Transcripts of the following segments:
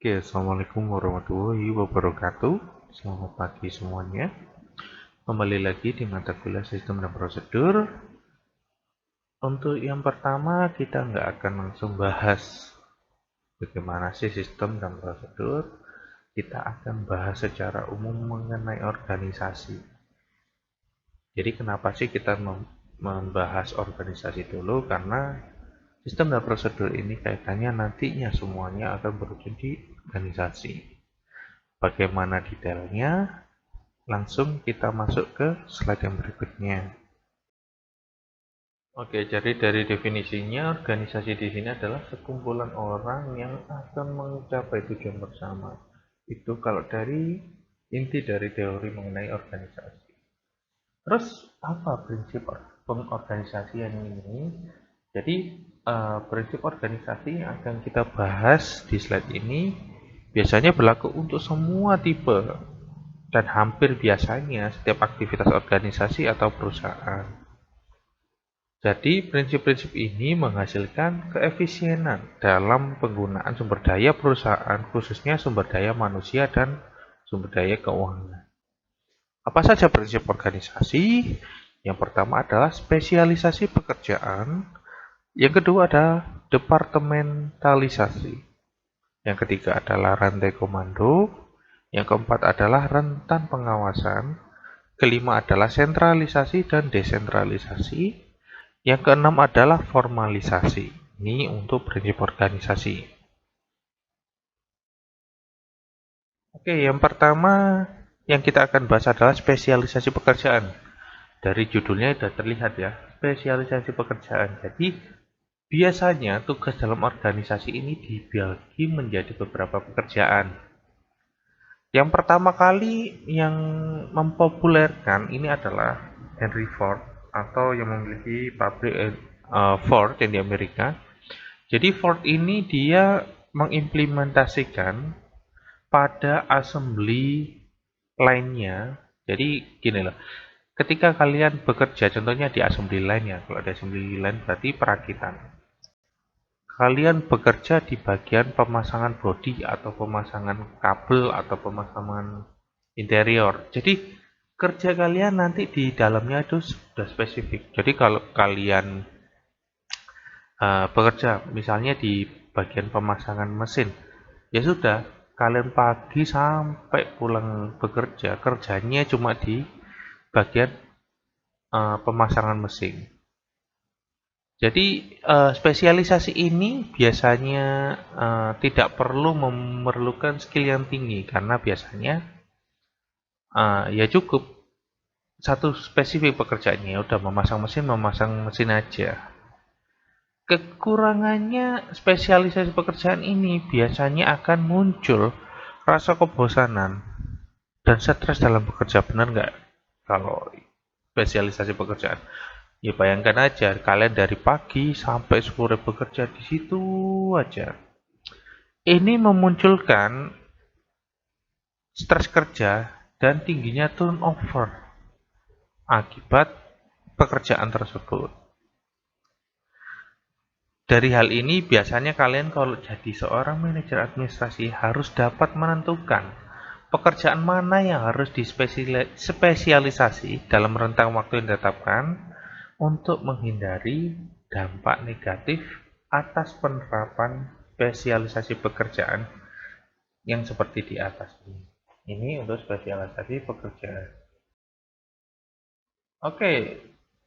Oke, Assalamualaikum warahmatullahi wabarakatuh. Selamat pagi semuanya. Kembali lagi di mata kuliah Sistem dan Prosedur. Untuk yang pertama, kita nggak akan langsung bahas bagaimana sih sistem dan prosedur. Kita akan bahas secara umum mengenai organisasi. Jadi kenapa sih kita membahas organisasi dulu? Karena sistem dan prosedur ini kaitannya nantinya semuanya akan berujung di organisasi. Bagaimana detailnya? Langsung kita masuk ke slide yang berikutnya. Oke, jadi dari definisinya, organisasi di sini adalah sekumpulan orang yang akan mencapai tujuan bersama. Itu kalau dari inti dari teori mengenai organisasi. Terus apa prinsip pengorganisasian ini? Jadi prinsip organisasi yang akan kita bahas di slide ini biasanya berlaku untuk semua tipe dan hampir biasanya setiap aktivitas organisasi atau perusahaan. Jadi, prinsip-prinsip ini menghasilkan keefisienan dalam penggunaan sumber daya perusahaan, khususnya sumber daya manusia dan sumber daya keuangan. Apa saja prinsip organisasi? Yang pertama adalah spesialisasi pekerjaan, yang kedua adalah departementalisasi, yang ketiga adalah rantai komando, yang keempat adalah rentan pengawasan, kelima adalah sentralisasi dan desentralisasi, yang keenam adalah formalisasi. Ini untuk prinsip organisasi. Oke, yang pertama yang kita akan bahas adalah spesialisasi pekerjaan. Dari judulnya sudah terlihat ya, spesialisasi pekerjaan. Jadi, biasanya tugas dalam organisasi ini dibagi menjadi beberapa pekerjaan. Yang pertama kali yang mempopulerkan ini adalah Henry Ford atau yang memiliki pabrik Ford yang di Amerika. Jadi Ford ini dia mengimplementasikan pada assembly line-nya. Jadi gini loh, ketika kalian bekerja contohnya di assembly line ya, kalau di assembly line berarti perakitan. Kalian bekerja di bagian pemasangan bodi atau pemasangan kabel atau pemasangan interior. Jadi kerja kalian nanti di dalamnya itu sudah spesifik. Jadi kalau kalian bekerja misalnya di bagian pemasangan mesin, ya sudah kalian pagi sampai pulang bekerja kerjanya cuma di bagian pemasangan mesin. Jadi spesialisasi ini biasanya tidak perlu memerlukan skill yang tinggi karena biasanya ya cukup satu spesifik pekerjaannya udah memasang mesin aja. Kekurangannya spesialisasi pekerjaan ini biasanya akan muncul rasa kebosanan dan stres dalam bekerja, benar nggak? Kalau spesialisasi pekerjaan. Ya bayangkan aja, kalian dari pagi sampai sore bekerja di situ aja. Ini memunculkan stres kerja dan tingginya turnover akibat pekerjaan tersebut. Dari hal ini biasanya kalian kalau jadi seorang manajer administrasi harus dapat menentukan pekerjaan mana yang harus dispesialisasi dalam rentang waktu yang ditetapkan untuk menghindari dampak negatif atas penerapan spesialisasi pekerjaan yang seperti di atas ini. Ini untuk spesialisasi pekerjaan. Oke,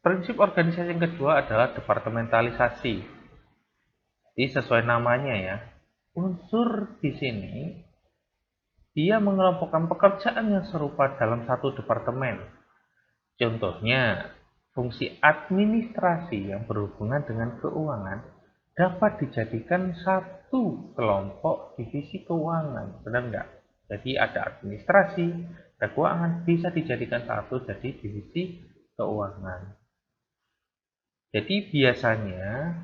prinsip organisasi yang kedua adalah departementalisasi. Jadi sesuai namanya ya, unsur di sini dia mengelompokkan pekerjaan yang serupa dalam satu departemen. Contohnya, fungsi administrasi yang berhubungan dengan keuangan dapat dijadikan satu kelompok divisi keuangan, benar nggak? Jadi ada administrasi, ada keuangan, bisa dijadikan satu jadi divisi keuangan. Jadi biasanya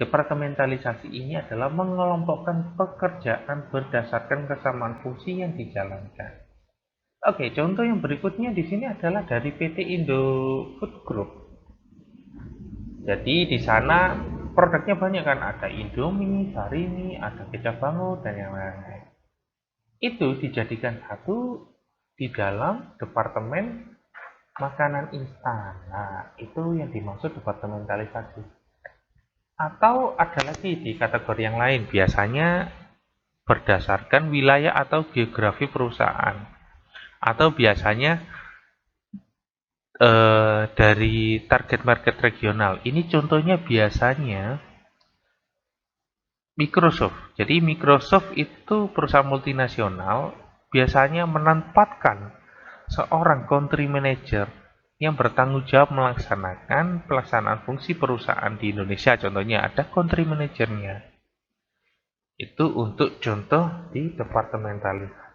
departementalisasi ini adalah mengelompokkan pekerjaan berdasarkan kesamaan fungsi yang dijalankan. Oke, contoh yang berikutnya di sini adalah dari PT Indo Food Group. Jadi di sana produknya banyak kan, ada Indomie, Sarimi, ada kecap bango dan yang lain-lain. itu dijadikan satu di dalam departemen makanan instan. Nah, itu yang dimaksud departementalisasi. Atau ada lagi di kategori yang lain, biasanya berdasarkan wilayah atau geografi perusahaan. Atau biasanya dari target market regional. Ini contohnya biasanya Microsoft. Jadi Microsoft itu perusahaan multinasional biasanya menempatkan seorang country manager yang bertanggung jawab melaksanakan pelaksanaan fungsi perusahaan di Indonesia. Contohnya ada country manajernya. Itu untuk contoh di departementalisasi.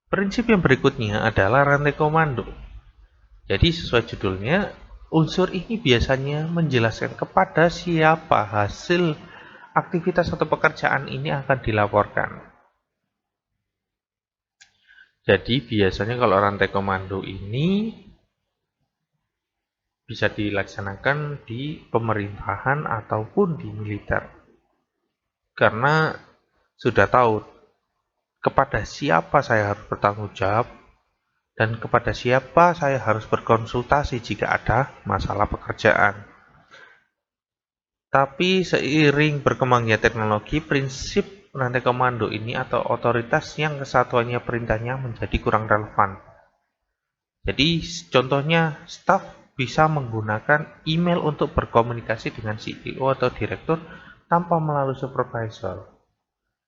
Prinsip yang berikutnya adalah rantai komando. Jadi sesuai judulnya, unsur ini biasanya menjelaskan kepada siapa hasil aktivitas atau pekerjaan ini akan dilaporkan. Jadi biasanya kalau rantai komando ini bisa dilaksanakan di pemerintahan ataupun di militer. Karena sudah tahu kepada siapa saya harus bertanggung jawab dan kepada siapa saya harus berkonsultasi jika ada masalah pekerjaan. Tapi seiring berkembangnya teknologi, prinsip rantai komando ini atau otoritas yang kesatuannya perintahnya menjadi kurang relevan. Jadi contohnya staf bisa menggunakan email untuk berkomunikasi dengan CEO atau direktur tanpa melalui supervisor.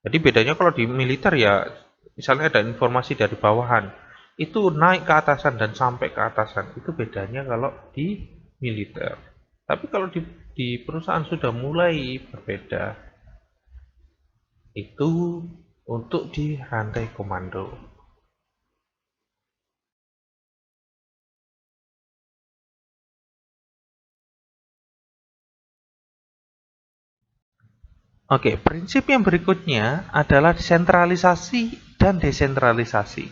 Jadi bedanya kalau di militer ya, misalnya ada informasi dari bawahan, itu naik ke atasan dan sampai ke atasan. Itu bedanya kalau di militer. Tapi kalau di perusahaan sudah mulai berbeda. Itu untuk di rantai komando. Oke, prinsip yang berikutnya adalah sentralisasi dan desentralisasi.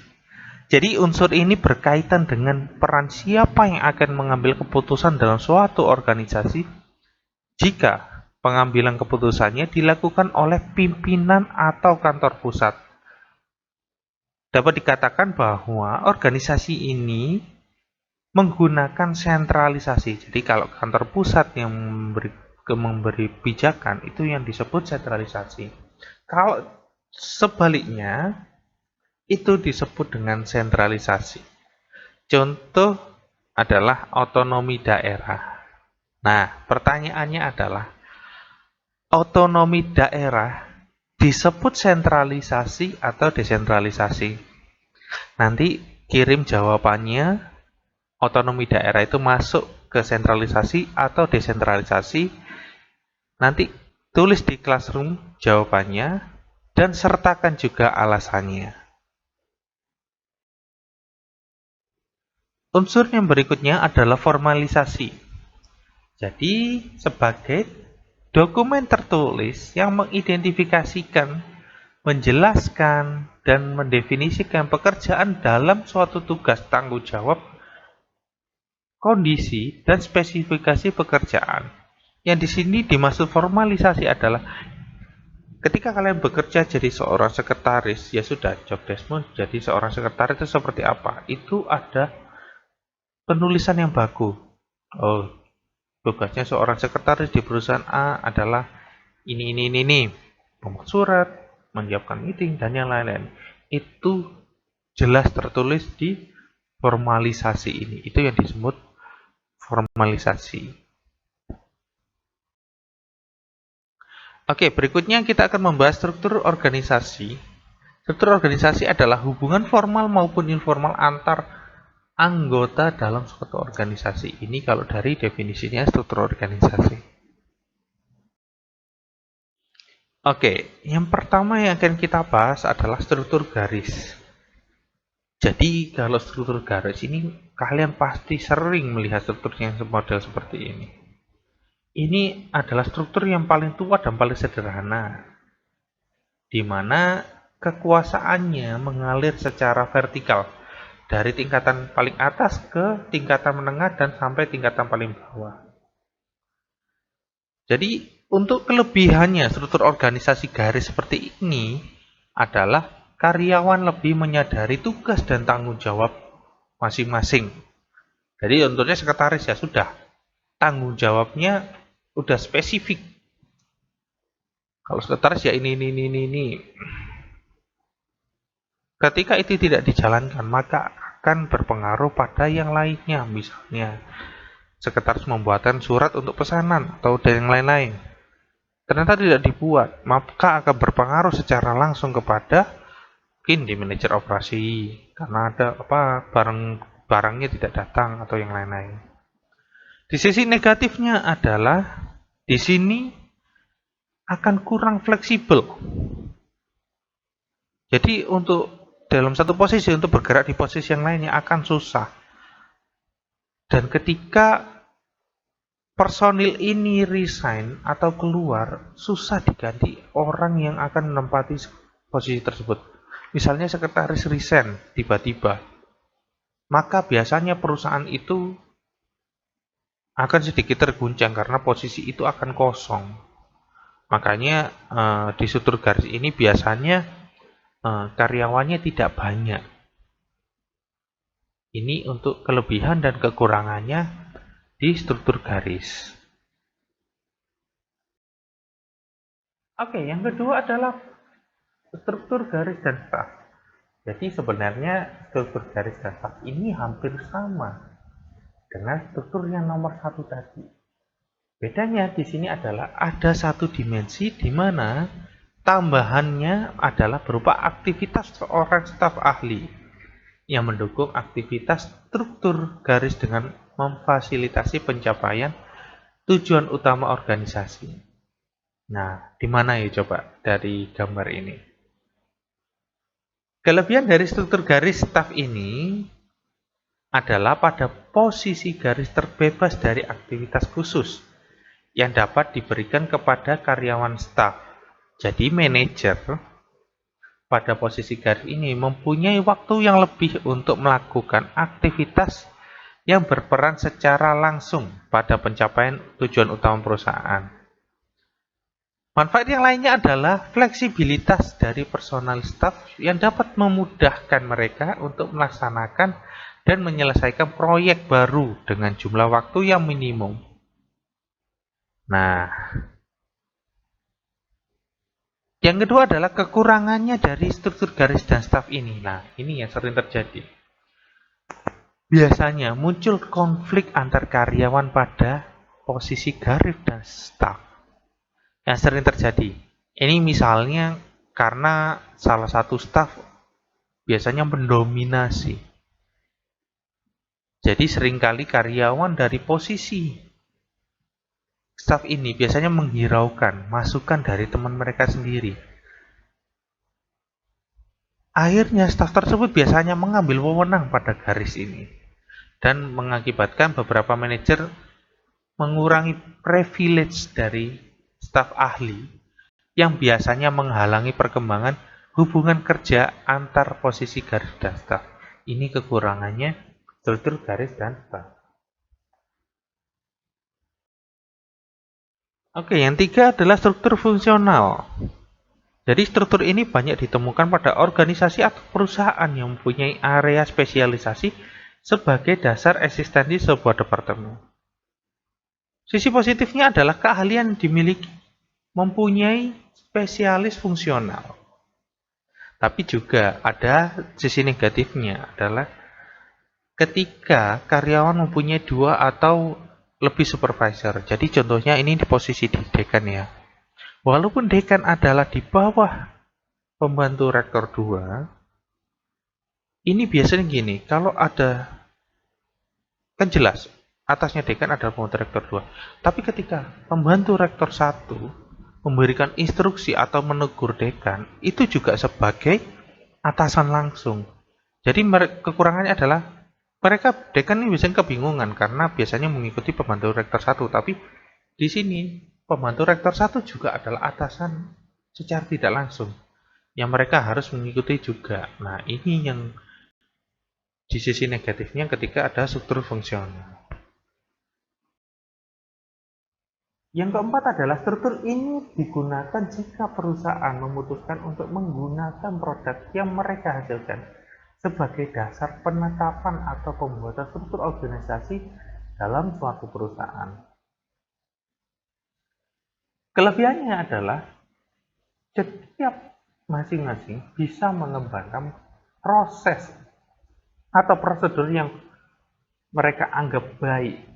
Jadi unsur ini berkaitan dengan peran siapa yang akan mengambil keputusan dalam suatu organisasi jika pengambilan keputusannya dilakukan oleh pimpinan atau kantor pusat. Dapat dikatakan bahwa organisasi ini menggunakan sentralisasi. Jadi kalau kantor pusat yang memberi pijakan itu yang disebut sentralisasi. Kalau sebaliknya itu disebut dengan sentralisasi. Contoh adalah otonomi daerah. Nah, pertanyaannya adalah otonomi daerah disebut sentralisasi atau desentralisasi? Nanti kirim jawabannya, otonomi daerah itu masuk ke sentralisasi atau desentralisasi. Nanti tulis di Classroom jawabannya dan sertakan juga alasannya. Unsur yang berikutnya adalah formalisasi. Jadi sebagai dokumen tertulis yang mengidentifikasikan, menjelaskan, dan mendefinisikan pekerjaan dalam suatu tugas tanggung jawab, kondisi, dan spesifikasi pekerjaan. Yang di sini dimaksud formalisasi adalah ketika kalian bekerja jadi seorang sekretaris, ya sudah, job deskmu jadi seorang sekretaris itu seperti apa? Itu ada penulisan yang baku. Oh, tugasnya seorang sekretaris di perusahaan A adalah ini, membuat surat, menyiapkan meeting, dan yang lain-lain. Itu jelas tertulis di formalisasi ini. Itu yang disebut formalisasi. Oke, berikutnya kita akan membahas struktur organisasi. Struktur organisasi adalah hubungan formal maupun informal antar anggota dalam suatu organisasi. Ini kalau dari definisinya struktur organisasi. Oke, yang pertama yang akan kita bahas adalah struktur garis. Jadi kalau struktur garis ini kalian pasti sering melihat struktur yang model seperti ini. Ini adalah struktur yang paling tua dan paling sederhana, di mana kekuasaannya mengalir secara vertikal dari tingkatan paling atas ke tingkatan menengah dan sampai tingkatan paling bawah. Jadi untuk kelebihannya struktur organisasi garis seperti ini adalah karyawan lebih menyadari tugas dan tanggung jawab masing-masing. Jadi untuknya sekretaris ya sudah, tanggung jawabnya udah spesifik. Kalau sekretaris ya ini. Ketika itu tidak dijalankan, maka akan berpengaruh pada yang lainnya. Misalnya, sekretaris membuatkan surat untuk pesanan atau dan yang lain-lain. Ternyata tidak dibuat, maka akan berpengaruh secara langsung kepada mungkin di manajer operasi karena ada barangnya tidak datang atau yang lain-lain. Di sisi negatifnya adalah di sini akan kurang fleksibel. Jadi untuk dalam satu posisi untuk bergerak di posisi yang lainnya akan susah. Dan ketika personil ini resign atau keluar, susah diganti orang yang akan menempati posisi tersebut. Misalnya sekretaris resign tiba-tiba, maka biasanya perusahaan itu akan sedikit terguncang karena posisi itu akan kosong. Makanya di struktur garis ini biasanya karyawannya tidak banyak. Ini untuk kelebihan dan kekurangannya di struktur garis. Oke, yang kedua adalah struktur garis dan staf. Jadi sebenarnya struktur garis dan staf ini hampir sama dengan struktur yang nomor satu tadi. Bedanya di sini adalah ada satu dimensi di mana tambahannya adalah berupa aktivitas seorang staf ahli yang mendukung aktivitas struktur garis dengan memfasilitasi pencapaian tujuan utama organisasi. Nah, di mana ya coba dari gambar ini? Kelebihan dari struktur garis staf ini adalah pada posisi garis terbebas dari aktivitas khusus yang dapat diberikan kepada karyawan staf. Jadi manajer pada posisi garis ini mempunyai waktu yang lebih untuk melakukan aktivitas yang berperan secara langsung pada pencapaian tujuan utama perusahaan. Manfaat yang lainnya adalah fleksibilitas dari personal staff yang dapat memudahkan mereka untuk melaksanakan dan menyelesaikan proyek baru dengan jumlah waktu yang minimum. Nah, yang kedua adalah kekurangannya dari struktur garis dan staf ini. Nah, ini yang sering terjadi. Biasanya muncul konflik antar karyawan pada posisi garis dan staf. Yang sering terjadi. Ini misalnya karena salah satu staf biasanya mendominasi. Jadi seringkali karyawan dari posisi staf ini biasanya menghiraukan masukan dari teman mereka sendiri. Akhirnya staf tersebut biasanya mengambil wewenang pada garis ini dan mengakibatkan beberapa manajer mengurangi privilege dari staf ahli yang biasanya menghalangi perkembangan hubungan kerja antar posisi garis dan staf. Ini kekurangannya struktur garis dan staf. Oke, yang tiga adalah struktur fungsional. Jadi struktur ini banyak ditemukan pada organisasi atau perusahaan yang mempunyai area spesialisasi sebagai dasar eksistensi sebuah departemen. Sisi positifnya adalah keahlian dimiliki, mempunyai spesialis fungsional. Tapi juga ada sisi negatifnya adalah ketika karyawan mempunyai dua atau lebih supervisor. Jadi contohnya ini di posisi di dekan ya. Walaupun dekan adalah di bawah pembantu rektor 2, ini biasanya gini, kalau ada, kan jelas, atasnya dekan adalah pembantu rektor 2. Tapi ketika pembantu rektor 1 memberikan instruksi atau menegur dekan, itu juga sebagai atasan langsung. Jadi kekurangannya adalah mereka dekan ini biasanya kebingungan karena biasanya mengikuti pembantu rektor 1, tapi di sini pembantu rektor 1 juga adalah atasan secara tidak langsung yang mereka harus mengikuti juga. Nah, ini yang di sisi negatifnya ketika ada struktur fungsional. Yang keempat adalah struktur ini digunakan jika perusahaan memutuskan untuk menggunakan produk yang mereka hasilkan sebagai dasar penetapan atau pembuatan struktur organisasi dalam suatu perusahaan. Kelebihannya adalah setiap masing-masing bisa mengembangkan proses atau prosedur yang mereka anggap baik.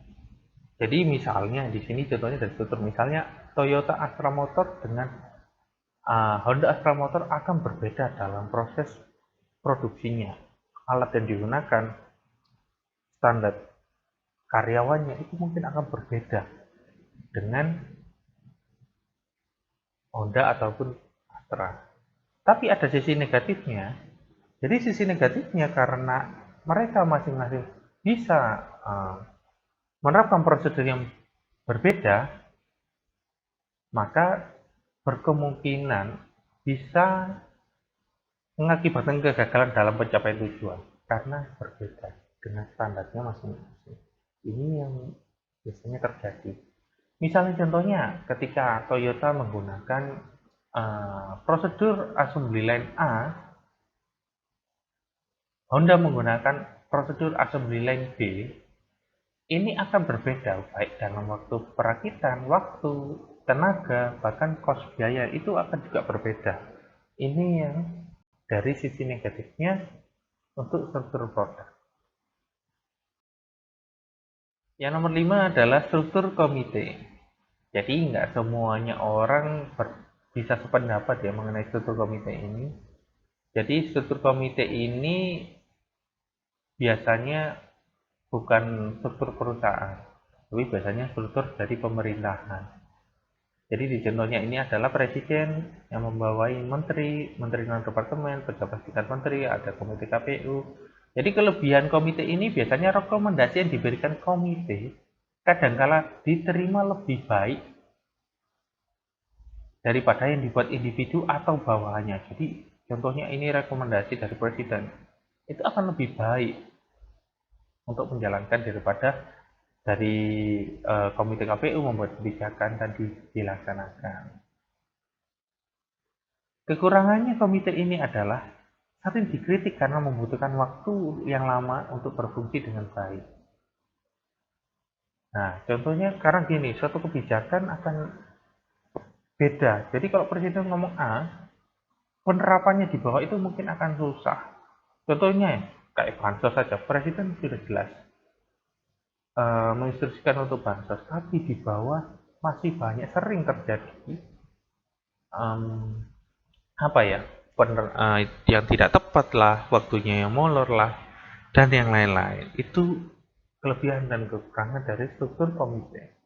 Jadi misalnya di sini contohnya dari struktur, misalnya Toyota Astra Motor dengan Honda Astra Motor akan berbeda dalam proses produksinya. Alat yang digunakan, standar karyawannya itu mungkin akan berbeda dengan Honda ataupun Astra. Tapi ada sisi negatifnya. Jadi sisi negatifnya karena mereka masing-masing bisa menerapkan prosedur yang berbeda, maka berkemungkinan bisa mengakibatkan kegagalan dalam pencapaian tujuan karena berbeda dengan standarnya masing-masing. Ini yang biasanya terjadi. Misalnya contohnya ketika Toyota menggunakan prosedur assembly line A, Honda menggunakan prosedur assembly line B, ini akan berbeda baik dalam waktu perakitan, waktu, tenaga, bahkan kos biaya itu akan juga berbeda. Ini yang dari sisi negatifnya untuk struktur produk. Yang nomor 5 adalah struktur komite. Jadi nggak semuanya orang bisa sependapat ya mengenai struktur komite ini. Jadi struktur komite ini biasanya bukan struktur perusahaan, tapi biasanya struktur dari pemerintahan. Jadi di contohnya ini adalah presiden yang membawai menteri non departemen, pejabat tingkat menteri, ada komite KPU. Jadi kelebihan komite ini biasanya rekomendasi yang diberikan komite kadangkala diterima lebih baik daripada yang dibuat individu atau bawahannya. Jadi contohnya ini rekomendasi dari presiden, itu akan lebih baik untuk menjalankan daripada dari komite KPU membuat kebijakan dan dilaksanakan. Kekurangannya komite ini adalah sering dikritik karena membutuhkan waktu yang lama untuk berfungsi dengan baik. Nah, contohnya sekarang gini, suatu kebijakan akan beda. Jadi kalau presiden ngomong A, penerapannya di bawah itu mungkin akan susah. Contohnya kayak bansos saja, presiden sudah jelas menginstruksikan untuk bansos, tapi di bawah masih banyak sering terjadi yang tidak tepat lah, waktunya yang molor lah, dan yang lain-lain. Itu kelebihan dan kekurangan dari struktur komite.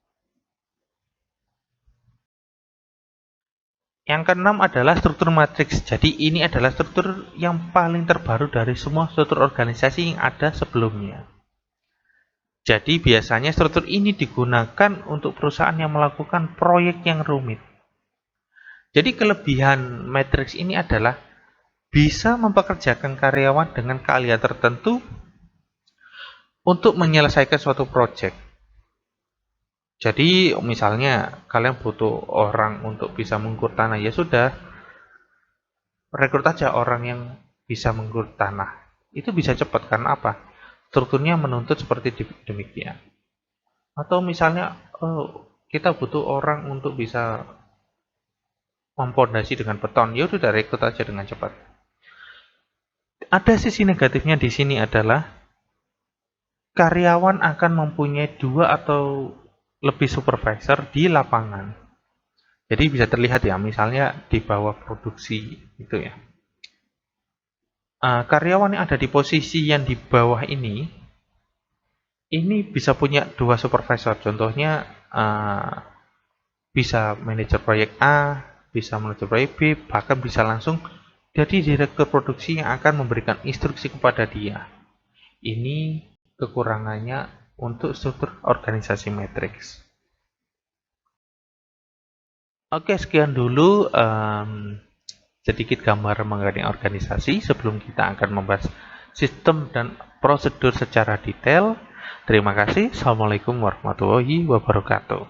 Yang keenam adalah struktur matriks. Jadi ini adalah struktur yang paling terbaru dari semua struktur organisasi yang ada sebelumnya. Jadi biasanya struktur ini digunakan untuk perusahaan yang melakukan proyek yang rumit. Jadi kelebihan matriks ini adalah bisa mempekerjakan karyawan dengan keahlian tertentu untuk menyelesaikan suatu proyek. Jadi misalnya kalian butuh orang untuk bisa mengukur tanah, ya sudah, rekrut aja orang yang bisa mengukur tanah. Itu bisa cepat karena apa? Strukturnya menuntut seperti demikian. Atau misalnya kita butuh orang untuk bisa mempondasi dengan beton, ya udah rekrut aja dengan cepat. Ada sisi negatifnya di sini adalah karyawan akan mempunyai 2 atau lebih supervisor di lapangan. Jadi bisa terlihat ya, misalnya di bawah produksi itu ya. Karyawan yang ada di posisi yang di bawah ini bisa punya 2 supervisor. Contohnya bisa manajer proyek A, bisa manajer proyek B, bahkan bisa langsung jadi direktur produksi yang akan memberikan instruksi kepada dia. Ini kekurangannya untuk struktur organisasi matriks. Oke, sekian dulu sedikit gambar mengenai organisasi sebelum kita akan membahas sistem dan prosedur secara detail. Terima kasih. Assalamualaikum warahmatullahi wabarakatuh.